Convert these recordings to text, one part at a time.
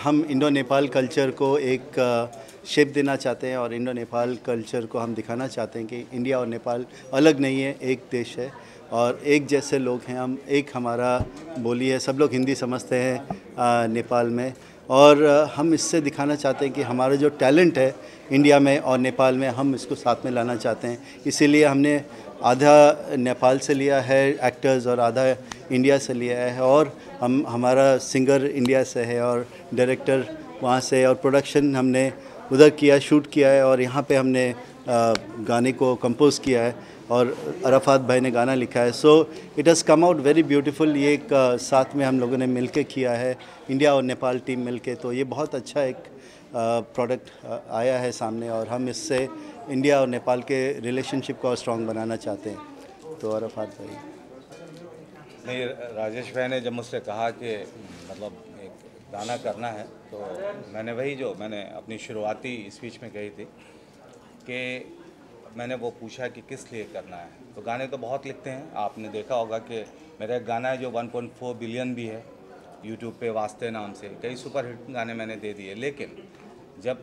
हम Indo Nepal culture को एक शेप देना चाहते हैं और इंडो नेपाल कल्चर को हम दिखाना चाहते हैं कि इंडिया और नेपाल अलग नहीं है, एक देश है और एक जैसे लोग हैं हम। एक हमारा बोली है, सब लोग हिंदी समझते हैं नेपाल में, और हम इससे दिखाना चाहते हैं कि हमारा जो टैलेंट है इंडिया में और नेपाल में, हम इसको साथ में लाना चाहते हैं। इसीलिए हमने आधा नेपाल से लिया है एक्टर्स और आधा इंडिया से लिया है, और हमारा सिंगर इंडिया से है और डायरेक्टर वहाँ से, और प्रोडक्शन हमने उधर किया, शूट किया है, और यहाँ पे हमने गाने को कंपोज़ किया है और अराफात भाई ने गाना लिखा है। So it has come out very beautiful. ये एक साथ में हम लोगों ने मिलके किया है, इंडिया और नेपाल टीम मिलके, तो ये बहुत अच्छा एक प्रोडक्ट आया है सामने, और हम इससे इंडिया और नेपाल के रिलेशनशिप को और स्ट्रॉन्ग बनाना चाहते हैं। तो अराफात भाई। नहीं, राजेश भाई ने जब मुझसे कहा कि मतलब एक गाना करना है, तो मैंने वही जो मैंने अपनी शुरुआती स्पीच में कही थी कि मैंने वो पूछा कि किस लिए करना है। तो गाने तो बहुत लिखते हैं, आपने देखा होगा कि मेरा एक गाना है जो 1.4 बिलियन भी है यूट्यूब पे, वास्ते नाम से। कई सुपरहिट गाने मैंने दे दिए, लेकिन जब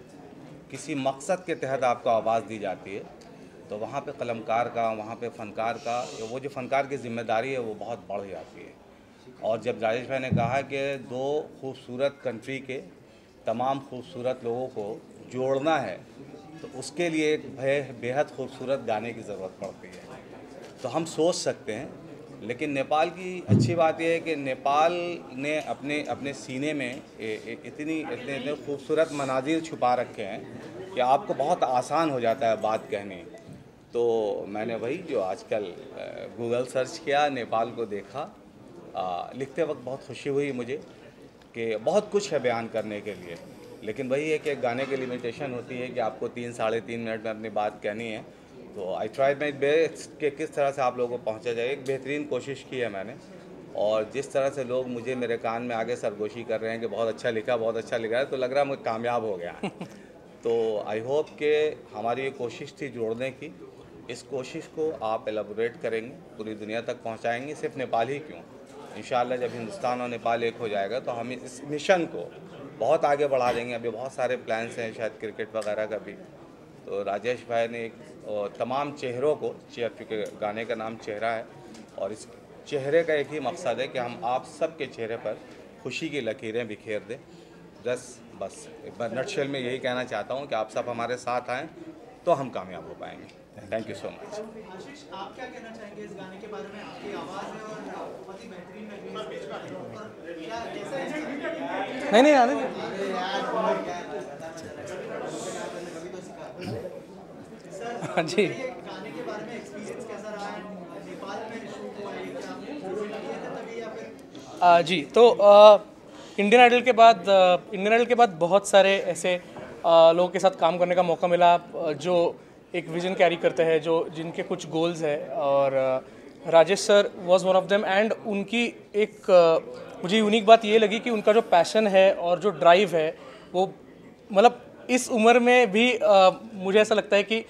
किसी मकसद के तहत आपको आवाज़ दी जाती है तो वहाँ पे कलमकार का, वहाँ पे फ़नकार का, वो जो फ़नकार की ज़िम्मेदारी है वो बहुत बढ़ जाती है। और जब राजेश भाई ने कहा कि दो खूबसूरत कंट्री के तमाम खूबसूरत लोगों को जोड़ना है, तो उसके लिए एक बेहद खूबसूरत गाने की ज़रूरत पड़ती है। तो हम सोच सकते हैं, लेकिन नेपाल की अच्छी बात यह है कि नेपाल ने अपने सीने में इतने खूबसूरत मनाजिर छुपा रखे हैं कि आपको बहुत आसान हो जाता है बात कहनी। तो मैंने वही जो आजकल गूगल सर्च किया, नेपाल को देखा, लिखते वक्त बहुत खुशी हुई मुझे कि बहुत कुछ है बयान करने के लिए, लेकिन वही है कि एक गाने की लिमिटेशन होती है कि आपको 3-3.5 मिनट में अपनी बात कहनी है। तो आई ट्राई माई बेस्ट कि किस तरह से आप लोगों को पहुंचा जाए। एक बेहतरीन कोशिश की है मैंने, और जिस तरह से लोग मुझे मेरे कान में आगे सरगोशी कर रहे हैं कि बहुत अच्छा लिखा, बहुत अच्छा लिखा है, तो लग रहा है मैं कामयाब हो गया। तो आई होप कि हमारी ये कोशिश थी जोड़ने की, इस कोशिश को आप एलाबोरेट करेंगे, पूरी दुनिया तक पहुँचाएँगे। सिर्फ नेपाल ही क्यों, इंशाल्लाह जब हिंदुस्तान और नेपाल एक हो जाएगा तो हम इस मिशन को बहुत आगे बढ़ा देंगे। अभी बहुत सारे प्लान्स हैं, शायद क्रिकेट वगैरह का भी। तो राजेश भाई ने एक तमाम चेहरों को, क्योंकि गाने का नाम चेहरा है, और इस चेहरे का एक ही मकसद है कि हम आप सब के चेहरे पर खुशी की लकीरें बिखेर दें। बस एक बार नटशेल में यही कहना चाहता हूँ कि आप सब हमारे साथ आएँ तो हम कामयाब हो पाएंगे। Thank you so much. Ashish, आप क्या कहना चाहेंगे इस गाने के बारे में? आपकी आवाज़ है और बहुत ही बेहतरीन लग रही है। नहीं आने हाँ जी। गाने के बारे में एक्सपीरियंस कैसा रहा है? नेपाल में शूट हुआ है क्या? तभी या फिर जी, तो इंडियन आइडल के बाद बहुत सारे ऐसे लोगों के साथ काम करने का मौका मिला जो एक विजन कैरी करते हैं, जो जिनके कुछ गोल्स है, और Rajesh sir was one of them. And उनकी एक मुझे यूनिक बात ये लगी कि उनका जो पैशन है और जो ड्राइव है वो मतलब इस उम्र में भी मुझे ऐसा लगता है कि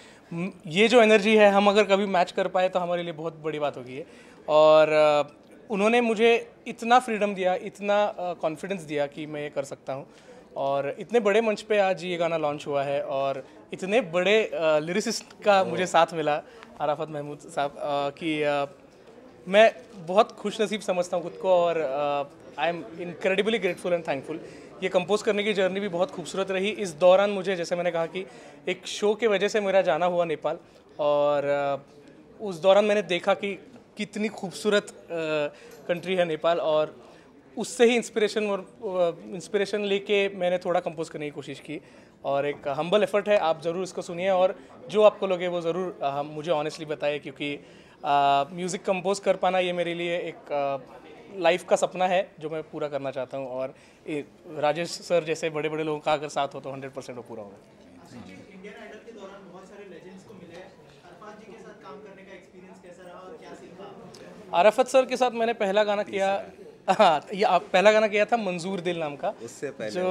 ये जो एनर्जी है हम अगर कभी मैच कर पाए तो हमारे लिए बहुत बड़ी बात होगी है। और उन्होंने मुझे इतना फ्रीडम दिया, इतना कॉन्फिडेंस दिया कि मैं ये कर सकता हूँ, और इतने बड़े मंच पे आज ये गाना लॉन्च हुआ है, और इतने बड़े लिरिसिस्ट का मुझे साथ मिला, अराफात महमूद साहब, कि मैं बहुत खुश नसीब समझता हूँ खुद को, और I am incredibly grateful and thankful. ये कंपोज करने की जर्नी भी बहुत खूबसूरत रही। इस दौरान मुझे, जैसे मैंने कहा कि एक शो के वजह से मेरा जाना हुआ नेपाल, और उस दौरान मैंने देखा कि कितनी खूबसूरत कंट्री है नेपाल, और उससे ही इंस्पिरेशन लेके मैंने थोड़ा कंपोज करने की कोशिश की, और एक हम्बल एफर्ट है। आप ज़रूर इसको सुनिए, और जो आपको लगे वो ज़रूर मुझे ऑनेस्टली बताइए, क्योंकि म्यूज़िक कंपोज कर पाना ये मेरे लिए एक लाइफ का सपना है जो मैं पूरा करना चाहता हूँ, और राजेश सर जैसे बड़े बड़े लोगों का अगर साथ हो तो 100% वो पूरा होगा। इंडियन आइडल के दौरान बहुत सारे लेजेंड्स को मिले, अराफात जी के साथ काम करने का एक्सपीरियंस कैसा रहा और क्या सीखा? अराफात सर के साथ मैंने पहला गाना किया, हाँ, ये पहला गाना किया था मंजूर दिल नाम का। उससे पहले जो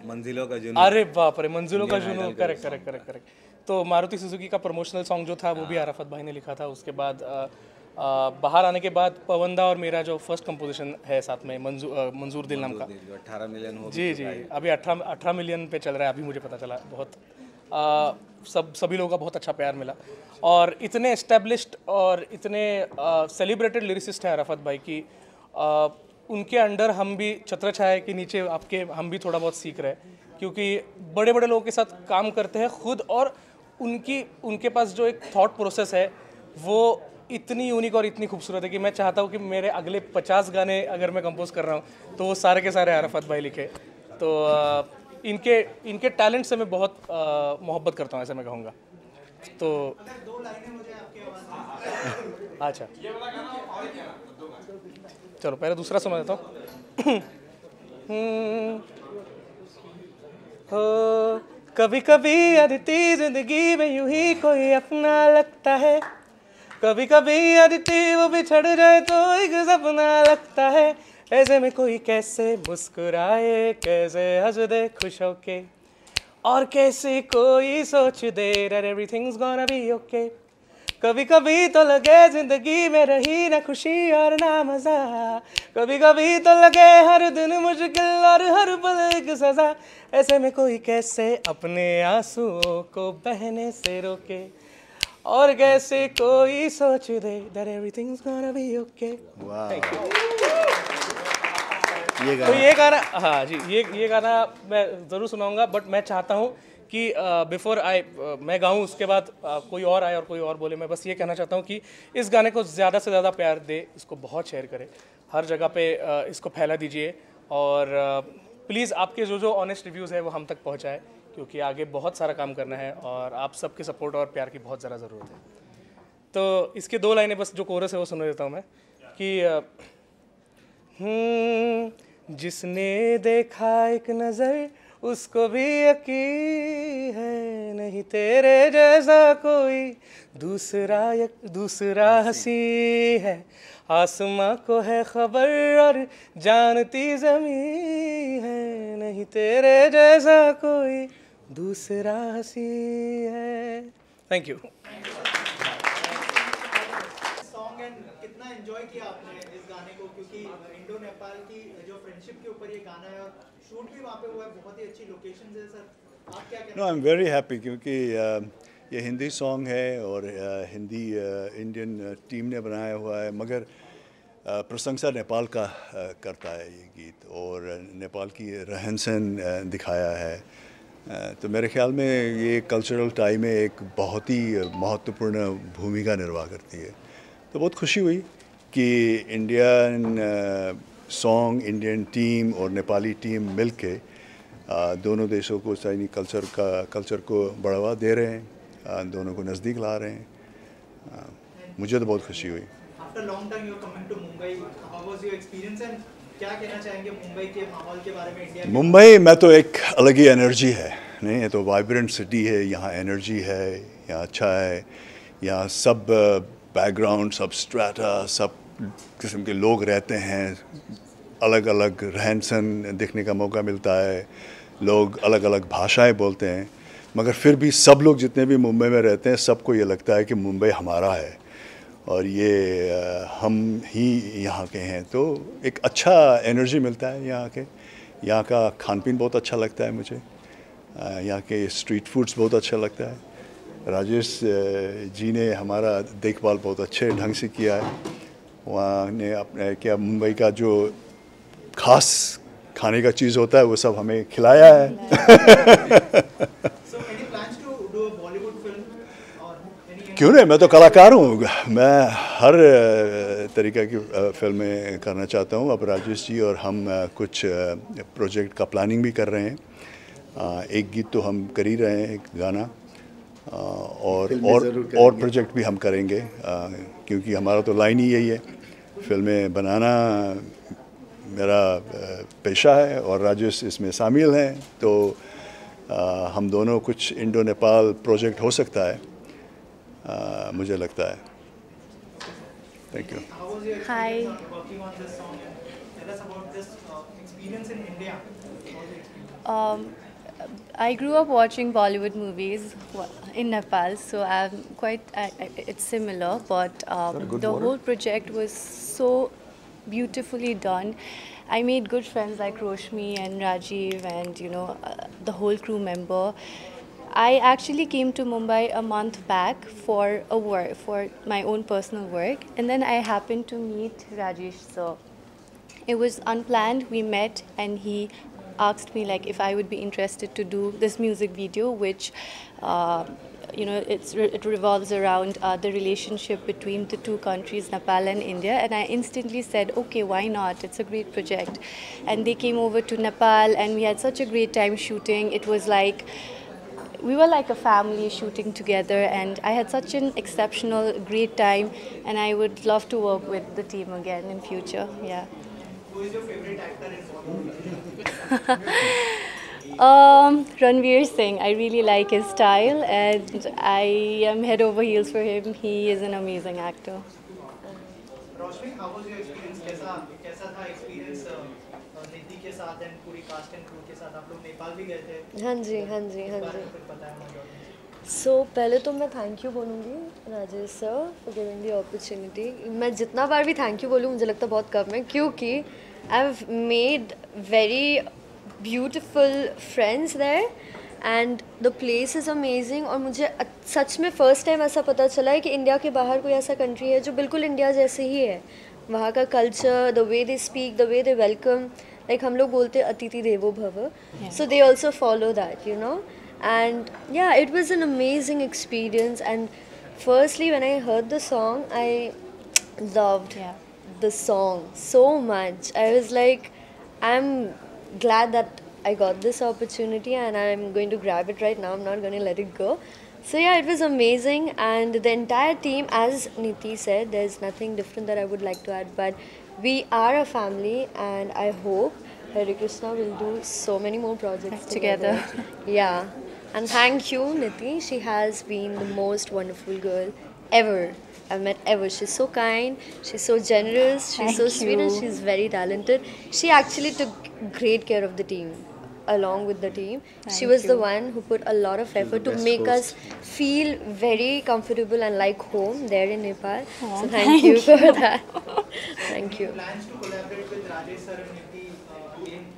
मंजिलों का जुनून, अरे बाप रे, मंजिलों का जुनून, करेक्ट। तो मारुति सुजुकी का प्रमोशनल सॉन्ग जो था वो भी अराफात भाई ने लिखा था। उसके बाद बाहर आने के बाद पवनदा और मेरा जो फर्स्ट कंपोजिशन है साथ में मंजूर दिल नाम का, जो 18 मिलियन हो जी जी अभी 18 मिलियन पे चल रहा है, अभी मुझे पता चला। बहुत सभी लोगों का बहुत अच्छा प्यार मिला और इतने एस्टेब्लिश्ड और इतने सेलिब्रेटेड लिरिसिस्ट हैं अराफत भाई की, उनके अंडर हम भी छत्र छाया के नीचे आपके हम भी थोड़ा बहुत सीख रहे हैं, क्योंकि बड़े बड़े लोगों के साथ काम करते हैं खुद, और उनके पास जो एक थॉट प्रोसेस है वो इतनी यूनिक और इतनी खूबसूरत है कि मैं चाहता हूँ कि मेरे अगले 50 गाने अगर मैं कंपोज कर रहा हूँ तो वो सारे के सारे अराफत भाई लिखे। तो इनके टैलेंट से मैं बहुत मोहब्बत करता हूँ, ऐसे मैं कहूँगा। तो अगर 2 लाइनें मुझे आपकी आवाज़ में अच्छा चलो पहले दूसरा सुना देता हूँ। हो कभी कभी अदिति जिंदगी में यूं ही कोई अपना लगता है, कभी कभी अदिति वो बिछड़ जाए तो एक सपना लगता है, ऐसे में कोई कैसे मुस्कुराए, कैसे हंस दे खुश होके, और कैसे कोई सोच दे that everything's gonna be okay। कभी कभी तो लगे जिंदगी में रही ना खुशी और ना मजा, कभी कभी तो लगे हर दिन मुश्किल और हर पल एक सजा, ऐसे में कोई कैसे अपने आंसुओं को बहने से रोके, और कैसे कोई सोच दे that everything's gonna be okay। Thank you। तो ये गाना, हाँ जी, ये गाना मैं ज़रूर सुनाऊंगा, बट मैं चाहता हूँ कि बिफोर मैं गाऊँ उसके बाद कोई और आए और कोई और बोले। मैं बस ये कहना चाहता हूँ कि इस गाने को ज़्यादा से ज़्यादा प्यार दे, इसको बहुत शेयर करें, हर जगह पे इसको फैला दीजिए, और प्लीज़ आपके जो ऑनेस्ट रिव्यूज़ है वो हम तक पहुँचाए, क्योंकि आगे बहुत सारा काम करना है और आप सबके सपोर्ट और प्यार की बहुत ज़्यादा ज़रूरत है। तो इसके 2 लाइनें बस जो कोरस है वो सुना देता हूँ मैं कि जिसने देखा एक नज़र उसको भी यकीन है, नहीं तेरे जैसा कोई दूसरा हंसी है, आसमां को है खबर और जानती ज़मीं है, नहीं तेरे जैसा कोई दूसरा हंसी है। Thank you. सॉन्ग एंड कितना एंजॉय किया आपने इस गाने को, क्योंकि इंडो नेपाल की जो फ्रेंडशिप के ऊपर ये गाना है और शूट भी वहाँ पे हुआ है, बहुत ही अच्छी लोकेशन है। सर आप क्या कहना? No I am very happy, क्योंकि ये हिंदी सॉन्ग है और हिंदी इंडियन टीम ने बनाया हुआ है, मगर प्रशंसा नेपाल का करता है ये गीत, और नेपाल की रहन सहन दिखाया है। तो मेरे ख्याल में ये कल्चरल टाई में एक बहुत ही महत्वपूर्ण भूमिका निर्वाह करती है। तो बहुत खुशी हुई कि इंडियन सॉन्ग, इंडियन टीम और नेपाली टीम मिलके दोनों देशों को सैनिक कल्चर को बढ़ावा दे रहे हैं, दोनों को नज़दीक ला रहे हैं। मुझे तो बहुत खुशी हुई। After long time you are coming to Mumbai, how was your experience and क्या कहना चाहेंगे मुंबई के माहौल के बारे में? इंडिया मुंबई में तो एक अलग ही एनर्जी है, नहीं ये तो वाइब्रेंट सिटी है, यहाँ एनर्जी है, यहाँ अच्छा है, यहाँ सब बैकग्राउंड, सब स्ट्रेटा, सब किस्म के लोग रहते हैं, अलग अलग रहन सहन देखने का मौका मिलता है, लोग अलग अलग भाषाएं बोलते हैं, मगर फिर भी सब लोग जितने भी मुंबई में रहते हैं सबको ये लगता है कि मुंबई हमारा है और ये हम ही यहाँ के हैं। तो एक अच्छा एनर्जी मिलता है यहाँ के। यहाँ का खान पीन बहुत अच्छा लगता है मुझे, यहाँ के स्ट्रीट फूड्स बहुत अच्छा लगता है। राजेश जी ने हमारा देखभाल बहुत अच्छे ढंग से किया है। वहाँ ने अपने क्या मुंबई का जो खास खाने का चीज़ होता है वो सब हमें खिलाया है। क्यों नहीं, मैं तो कलाकार हूँ, मैं हर तरीक़े की फिल्में करना चाहता हूँ। अब राजेश जी और हम कुछ प्रोजेक्ट का प्लानिंग भी कर रहे हैं। एक गीत तो हम कर ही रहे हैं, एक गाना, और प्रोजेक्ट भी हम करेंगे, क्योंकि हमारा तो लाइन ही यही है, फिल्में बनाना मेरा पेशा है और राजेश इसमें शामिल हैं। तो हम दोनों कुछ इंडो नेपाल प्रोजेक्ट हो सकता है, मुझे लगता है। Thank you. Hi, I grew up watching Bollywood movies in Nepal, so I'm quite. It's similar, but the whole project was so beautifully done. I made good friends like Roshmi and Rajiv, and the whole crew member. I actually came to Mumbai a month back for for my own personal work, and then I happened to meet Rajesh. So it was unplanned. We met, and he asked me like if I would be interested to do this music video, which it revolves around the relationship between the two countries, Nepal and India. And I instantly said, okay, why not? It's a great project. And they came over to Nepal, and we had such a great time shooting. It was like we were like a family shooting together, and I had such an exceptional, great time, and I would love to work with the team again in future. Yeah. Who is your favorite actor in Bollywood? Ranveer Singh. I really like his style, and I am head over heels for him. He is an amazing actor. Roshni, how was your experience? कैसा था experience निधि के साथ and पूरी cast and crew के साथ? आप लोग नेपाल भी गए थे? हाँ जी हाँ जी हाँ जी पहले तो मैं थैंक यू बोलूँगी Rajesh sir for giving the opportunity. मैं जितना बार भी थैंक यू बोलूँ मुझे लगता बहुत कम है, क्योंकि I have made very beautiful friends there and the place is amazing. और मुझे सच में फ़र्स्ट टाइम ऐसा पता चला है कि इंडिया के बाहर कोई ऐसा कंट्री है जो बिल्कुल इंडिया जैसे ही है. वहाँ का culture, the way they speak, the way they welcome, like हम लोग बोलते हैं अतिथि देवो भव, so they also follow that, you know. And yeah, it was an amazing experience. And firstly, when I heard the song, I loved the song so much. I was like, I'm glad that I got this opportunity, and I'm going to grab it right now. I'm not going to let it go. So yeah, it was amazing. And the entire team, as Niti said, there's nothing different that I would like to add, but we are a family, and I hope Hare Krishna will do so many more projects together. Yeah. And thank you, Niti. She has been the most wonderful girl ever I've met ever. She's so kind, she's so generous, she's so sweet, and she's very talented. She actually took great care of the team. Along with the team, she was the one who put a lot of effort to make us feel very comfortable and like home there in Nepal. So thank you for that. Thank you. Plans to collaborate with Rajesh sir and Niti again?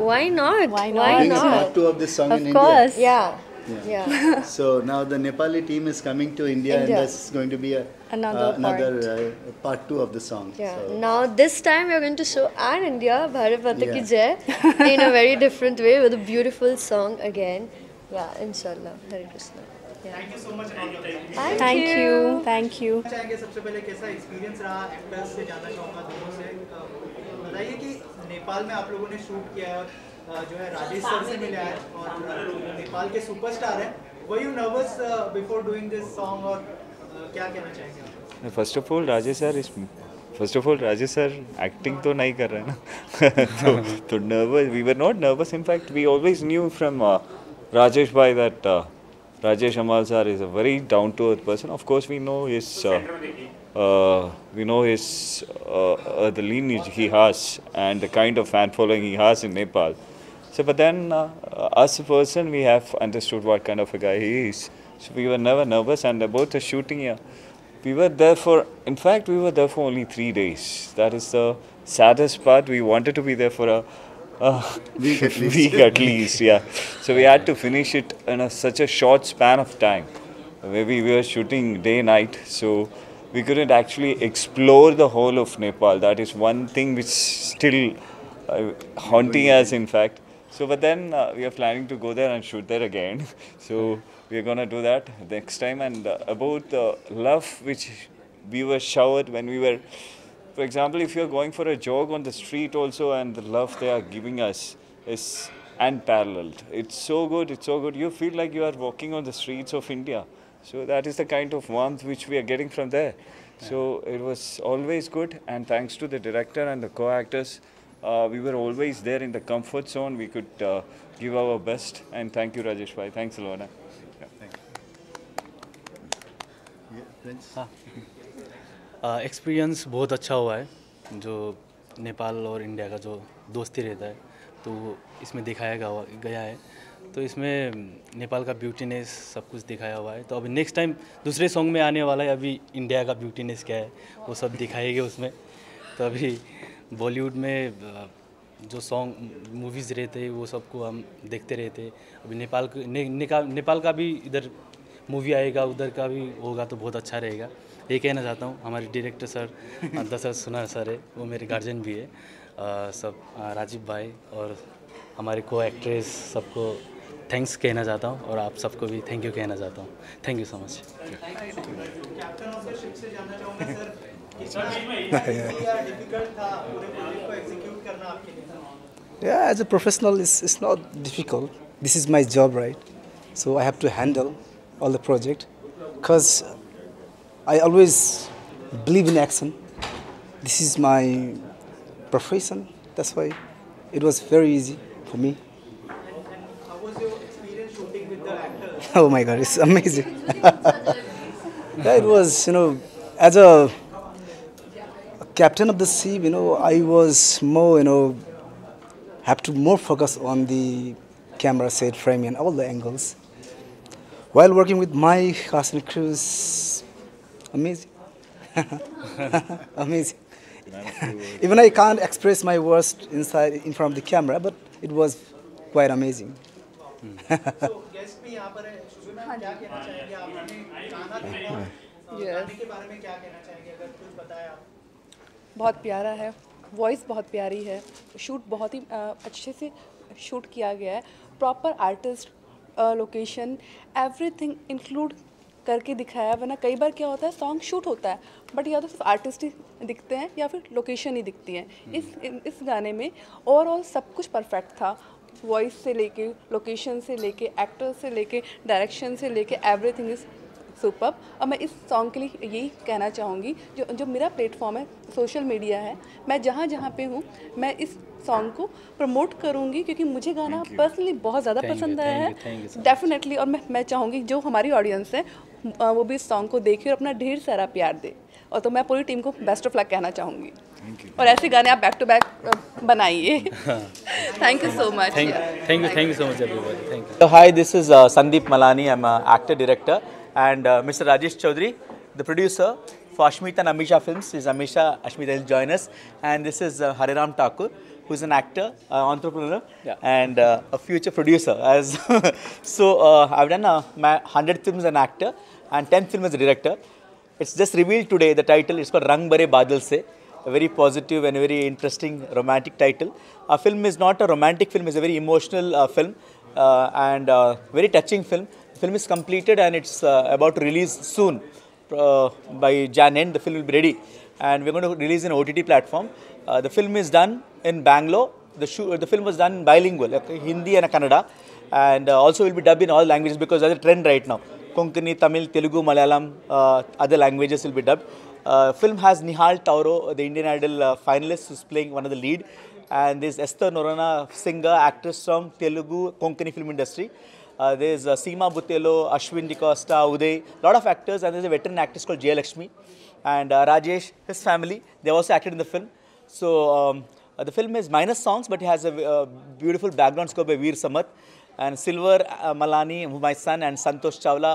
Why not? Why Why not? Doing a not? part 2 of this song Of in course. Yeah. India. Yeah. So now the Nepali team is coming to India, and India. that's going to be Another part 2 of the song. Yeah. So, Now this time we are going to show our India, Bharat Mata Ki Yeah. Jai, in a very different way with a beautiful song again. Yeah, inshallah. Hare Krishna. Yeah. Thank you so much and all the best. Thank you. Thank you. चाहेंगे सबसे पहले कैसा experience रहा actors से जानना चाहूँगा दोनों से. बताइए कि नेपाल में आप लोगों ने शूट किया है और जो है राजेश सर से मिला है और नेपाल के सुपरस्टार हैं. Were you nervous before doing this song और क्या कहना चाहेंगे आप? First of all Rajesh sir acting तो नहीं कर रहे हैं ना. तो nervous, we were not nervous. In fact we always knew from Rajesh भाई that Rajesh Amal sir is a very down to earth person. Of course we know his the lineage he has and the kind of fan following he has in Nepal. So but then as a person we have understood what kind of a guy he is. So we were never nervous. And about the shooting here, we were there for only 3 days. That is the saddest part. We wanted to be there for a week at least, yeah. So we had to finish it in such a short span of time. Maybe we were shooting day night, so we couldn't actually explore the whole of Nepal. That is one thing which still haunting us, in fact. So but then we are planning to go there and shoot there again. So we are gonna do that next time. And about the love which we were showered when we were, for example, if you're going for a jog on the street also, and the love they are giving us is unparalleled. It's so good, it's so good. You feel like you are walking on the streets of India. So that is the kind of warmth which we are getting from there. So it was always good, and thanks to the director and the co-actors, we were always there in the comfort zone. We could give our best, and thank you Rajesh bhai. Thanks a lot. Experience बहुत अच्छा हुआ है. जो नेपाल और India का जो दोस्ती रहता है तो इसमें दिखाया गया है. तो इसमें नेपाल का ब्यूटीनेस सब कुछ दिखाया हुआ है। तो अभी नेक्स्ट टाइम दूसरे सॉन्ग में आने वाला है, अभी इंडिया का ब्यूटीनेस क्या है वो सब दिखाएंगे उसमें। तो अभी बॉलीवुड में जो सॉन्ग मूवीज़ रहते वो सबको हम देखते रहते। अभी नेपाल का भी इधर मूवी आएगा, उधर का भी होगा तो बहुत अच्छा रहेगा। ये कहना चाहता हूँ। हमारे डायरेक्टर सर दशरथ सुनार सर है, वो मेरे गार्जियन भी है। सब राजीव भाई और हमारे को एक्ट्रेस सबको थैंक्स कहना चाहता हूँ और आप सबको भी थैंक यू कहना चाहता हूँ। Thank you so much. Captain of the ship से जानना चाहूँगा सर, कितना डिफिकल्ट था पूरे प्रोजेक्ट को एग्जीक्यूट करना आपके लिए? Yeah, as a professional, it's not difficult. This is my job, right? So I have to handle all the project because I always believe in action. This is my profession. That's why it was very easy for me. How was your experience shooting with the actors? Oh my God, it's amazing. Yeah, it was, as a captain of the sea, I was more, have to more focus on the camera set, framing, and all the angles. While working with my cast and crew is amazing. Amazing. Even I can't express my words in front of the camera, but it was quite amazing. So guest भी यहाँ पर है, शुभ ma'am क्या कहना चाहेंगे? आपने गाना देखा, गाने के बारे में क्या कहना चाहेंगे अगर कुछ बताएं आप? बहुत प्यारा है, वॉइस बहुत प्यारी है, शूट बहुत ही अच्छे से शूट किया गया है। Proper artist, location, everything include करके दिखाया है। वरना कई बार क्या होता है, सॉन्ग शूट होता है बट या तो सिर्फ आर्टिस्ट ही दिखते हैं या फिर लोकेशन ही दिखती है। इस गाने में ओवरऑल सब कुछ परफेक्ट था। वॉइस से लेके, लोकेशन से लेके, एक्टर से लेके, डायरेक्शन से लेके, एवरीथिंग इज़ सुपर। और मैं इस सॉन्ग के लिए यही कहना चाहूँगी, जो मेरा प्लेटफॉर्म है, सोशल मीडिया है, मैं जहाँ पे हूँ मैं इस सॉन्ग को प्रमोट करूँगी क्योंकि मुझे गाना पर्सनली बहुत ज़्यादा पसंद आया है डेफिनेटली। और मैं चाहूँगी जो हमारी ऑडियंस है वो भी इस सॉन्ग को देखे और अपना ढेर सारा प्यार दे। और तो मैं पूरी टीम को बेस्ट ऑफ लक कहना चाहूँगी और ऐसे गाने आप बैक टू बैक बनाइए। Thank you so much. Thank you so much everybody. Thank you. So hi, this is Sandeep Malani. I'm an actor director, and Mr. Rajesh Chaudhary, the producer for Ashmita and Amisha Films. Is Ashmita will join us, and this is Hariram Thakur, who's an actor, entrepreneur, and a future producer. As so, I've done my 100 films as an actor and 10 films as a director. It's just revealed today. The title is called Rang Bare Badal Se. A very positive and a very interesting romantic title. Our film is not a romantic film; it's a very emotional film and very touching film. The film is completed and it's about to release soon. By Jan end, the film will be ready, and we're going to release an OTT platform. The film is done in Bangalore. The film was done bilingual, okay, Hindi and Kannada, and also will be dubbed in all languages because there's a trend right now. Konkani, Tamil, Telugu, Malayalam, other languages will be dubbed. Film has Nihal Tauro, the Indian Idol finalist, who's playing one of the lead, and there's Esther Norana, singer, actress from Telugu, Konkani film industry. There's Seema Butelo, Ashwin D'Costa, Uday, lot of actors, and there's a veteran actress called Jay Lakshmi, and Rajesh, his family, they also acted in the film. So the film is minus songs, but it has a beautiful background score by Veer Samath, and Silver Malani, my son, and Santosh Chawla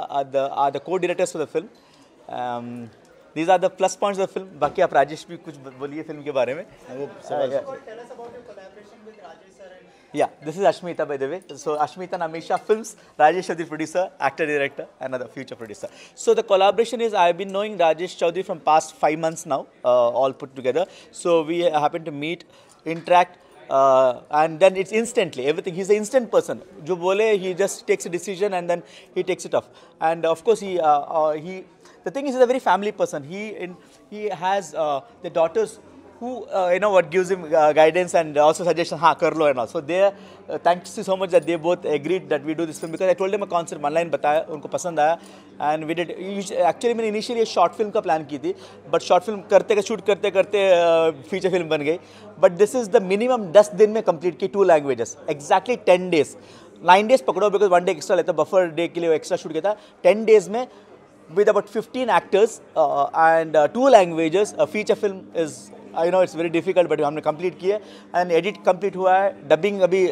are the co-directors for the film. These are the plus points of the film. बाकी आप राजेश भी कुछ बोलिए film के बारे में. Tell us about your collaboration with Rajesh sir. Yeah, this is Ashmita, by the way. So Ashmita and Amisha Films, Rajesh is the producer, actor, director, and another future producer. So the collaboration is, I've been knowing Rajesh Chaudhary from past 5 months now, all put together. So we happen to meet, interact, and then it's instantly, everything. He's an instant person. Jo bole, he just takes a decision and then he takes it off. And of course, the thing is, he's a very family person. He has the daughters who what gives him guidance and also suggestion, kar lo and all. So they thanks you so much that they both agreed that we do this film, because I told them a concept, one line bataya, unko pasand aaya, and we did. Actually मैंने initially a short film का plan की थी, but short film shoot करते feature film बन गई. But this is the minimum 10 दिन में complete की 2 languages, exactly 10 days. 9 days पकड़ो because 1 day extra लेता, buffer day के लिए extra shoot किया था. 10 days में with about 15 actors and 2 languages, a feature film is I know it's very difficult but हमने कंप्लीट किया एंड एडिट कंप्लीट हुआ है. डबिंग अभी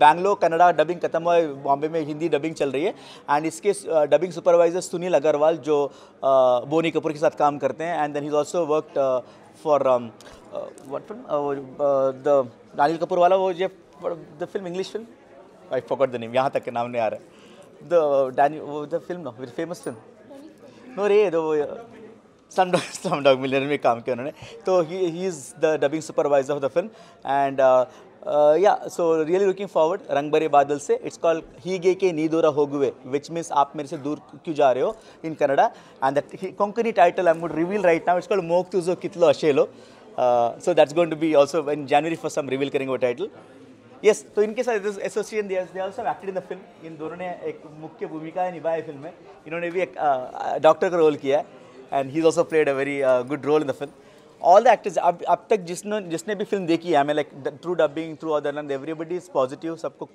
बैंगलोर कन्नड़ा डबिंग खत्म हुआ है, बॉम्बे में हिंदी डबिंग चल रही है. एंड इसके डबिंग सुपरवाइजर सुनील अग्रवाल जो बोनी कपूर के साथ काम करते हैं. And then he also worked for what film the Anil Kapoor वाला वो the film English film I forgot the name, यहाँ तक के नाम नहीं आ रहा है. The film no very famous film no रे Slumdog Millionaire में काम किया उन्होंने. तो he is the dubbing supervisor of the film and yeah, so really looking forward. रंग भरे बादल से it's called हीगे के नीदोरा होगुए which means आप मेरे से दूर क्यों जा रहे हो in Kannada. And that Konkani title I'm going to reveal right now. It's called मोक तुझो कितलो अशेलो. So that's going to be also in January for some reveal करेंगे वो title. Yes, तो इनके साथ association they also acted in the film. इन दोनों ने एक मुख्य भूमिका निभाई फिल्म में. इन्होंने भी एक डॉक्टर का रोल किया है. And he's also played a very good role in the film. All the actors, अब तक जिसने भी फिल्म देखी है, I mean like through dubbing, through other and everybody is positive, सबको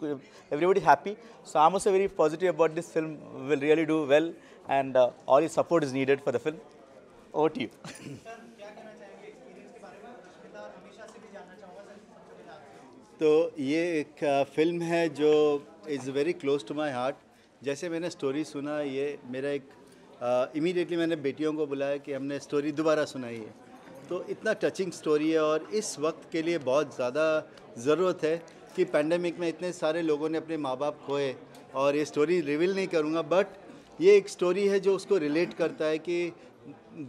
everybody is happy. So I'm also very positive about this film will really do well and all your support is needed for the film. Over to you. तो ये एक फिल्म है जो is very close to my heart. जैसे मैंने story सुना, ये मेरा एक इमीडिएटली मैंने बेटियों को बुलाया कि हमने स्टोरी दोबारा सुनाई है. तो इतना टचिंग स्टोरी है और इस वक्त के लिए बहुत ज़्यादा ज़रूरत है कि पैंडेमिक में इतने सारे लोगों ने अपने माँ बाप खोए. और ये स्टोरी रिवील नहीं करूँगा बट ये एक स्टोरी है जो उसको रिलेट करता है कि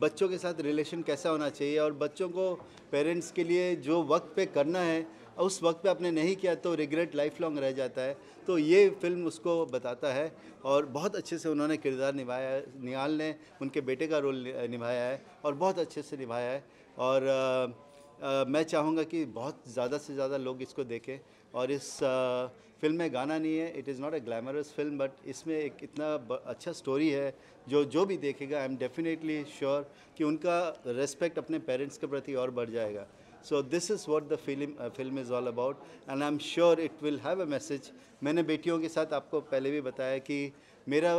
बच्चों के साथ रिलेशन कैसा होना चाहिए और बच्चों को पेरेंट्स के लिए जो वक्त पे करना है उस वक्त पे आपने नहीं किया तो रिग्रेट लाइफ लॉन्ग रह जाता है. तो ये फिल्म उसको बताता है और बहुत अच्छे से उन्होंने किरदार निभाया है. निहाल ने उनके बेटे का रोल निभाया है और बहुत अच्छे से निभाया है. और मैं चाहूँगा कि बहुत ज़्यादा से ज़्यादा लोग इसको देखें. और इस फिल्म में गाना नहीं है, it is not a glamorous film but इसमें एक इतना अच्छा स्टोरी है जो भी देखेगा आई एम डेफिनेटली श्योर कि उनका रेस्पेक्ट अपने पेरेंट्स के प्रति और बढ़ जाएगा. So this is what the film is all about and I'm sure it will have a message. मैंने बेटियों के साथ आपको पहले भी बताया कि मेरा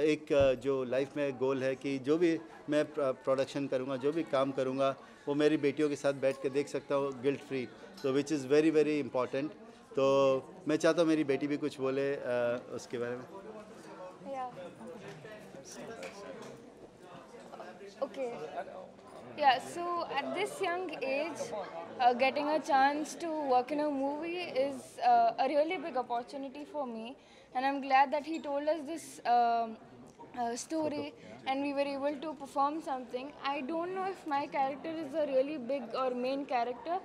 एक जो लाइफ में गोल है कि जो भी मैं प्रोडक्शन करूँगा, जो भी काम करूँगा वो मेरी बेटियों के साथ बैठ के देख सकता हूँ गिल्ट फ्री. तो which is very very important. तो मैं चाहता हूँ मेरी बेटी भी कुछ बोले उसके बारे में. Okay. Yeah, so at this young age, getting a chance to work in a movie is a really big opportunity for me, and I'm glad that he told us this story and we were able to perform something. I don't know if my character is a really big or main character,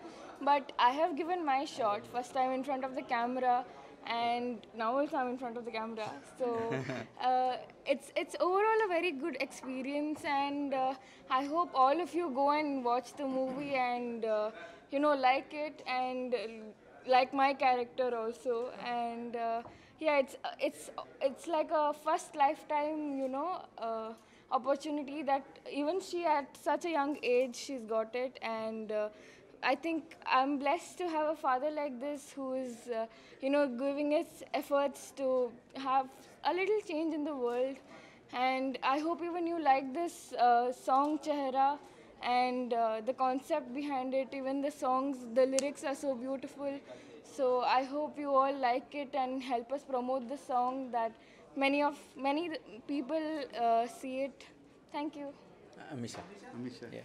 but I have given my shot. First time in front of the camera, and now also I'm in front of the camera. So it's overall a very good experience, and I hope all of you go and watch the movie and like it and like my character also. And yeah, it's like a first lifetime opportunity that even she at such a young age she's got it. And I think I'm blessed to have a father like this who is, giving his efforts to have a little change in the world. And I hope even you like this song Chehra and the concept behind it. Even the songs, the lyrics are so beautiful. So I hope you all like it and help us promote the song that many people see it. Thank you. Amisha. Yeah.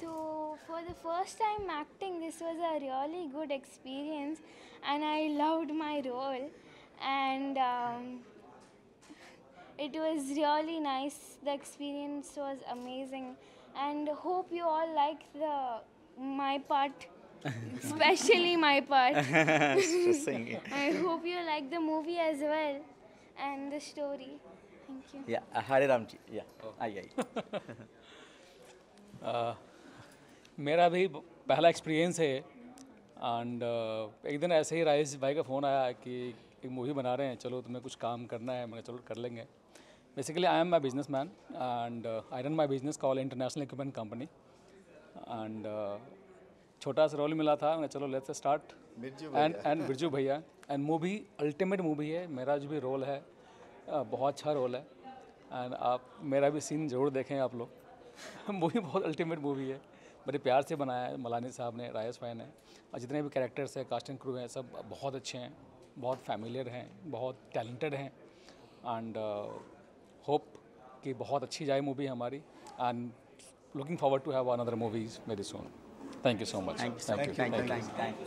So for the first time acting, this was a really good experience and I loved my role, and it was really nice. The experience was amazing and hope you all like my part, especially my part. I hope you like the movie as well and the story. Thank you. Yeah, Hare Ramji. Yeah. Aye. मेरा भी पहला experience है and एक दिन ऐसे ही राजेश भाई का phone आया कि एक मूवी बना रहे हैं, चलो तुम्हें कुछ काम करना है. मैंने चलो कर लेंगे. Basically I am my business man and I run my business call international equipment company and छोटा सा रोल मिला था. मैंने चलो लेट्स स्टार्ट एंड बिरजू भैया एंड मूवी अल्टीमेट मूवी है. मेरा जो भी रोल है बहुत अच्छा रोल है एंड आप मेरा भी सीन ज़रूर देखें आप लोग. मूवी बहुत अल्टीमेट मूवी है. बड़े प्यार से बनाया है मलानी साहब ने, राजेश भाई ने, और जितने भी कैरेक्टर्स हैं, कास्ट एंड क्रू हैं, सब बहुत अच्छे हैं, बहुत फैमिलियर हैं, बहुत टैलेंटेड हैं, एंड होप कि बहुत अच्छी जाए मूवी हमारी, and looking forward to have another movies very soon. Thank you so much. Thank you.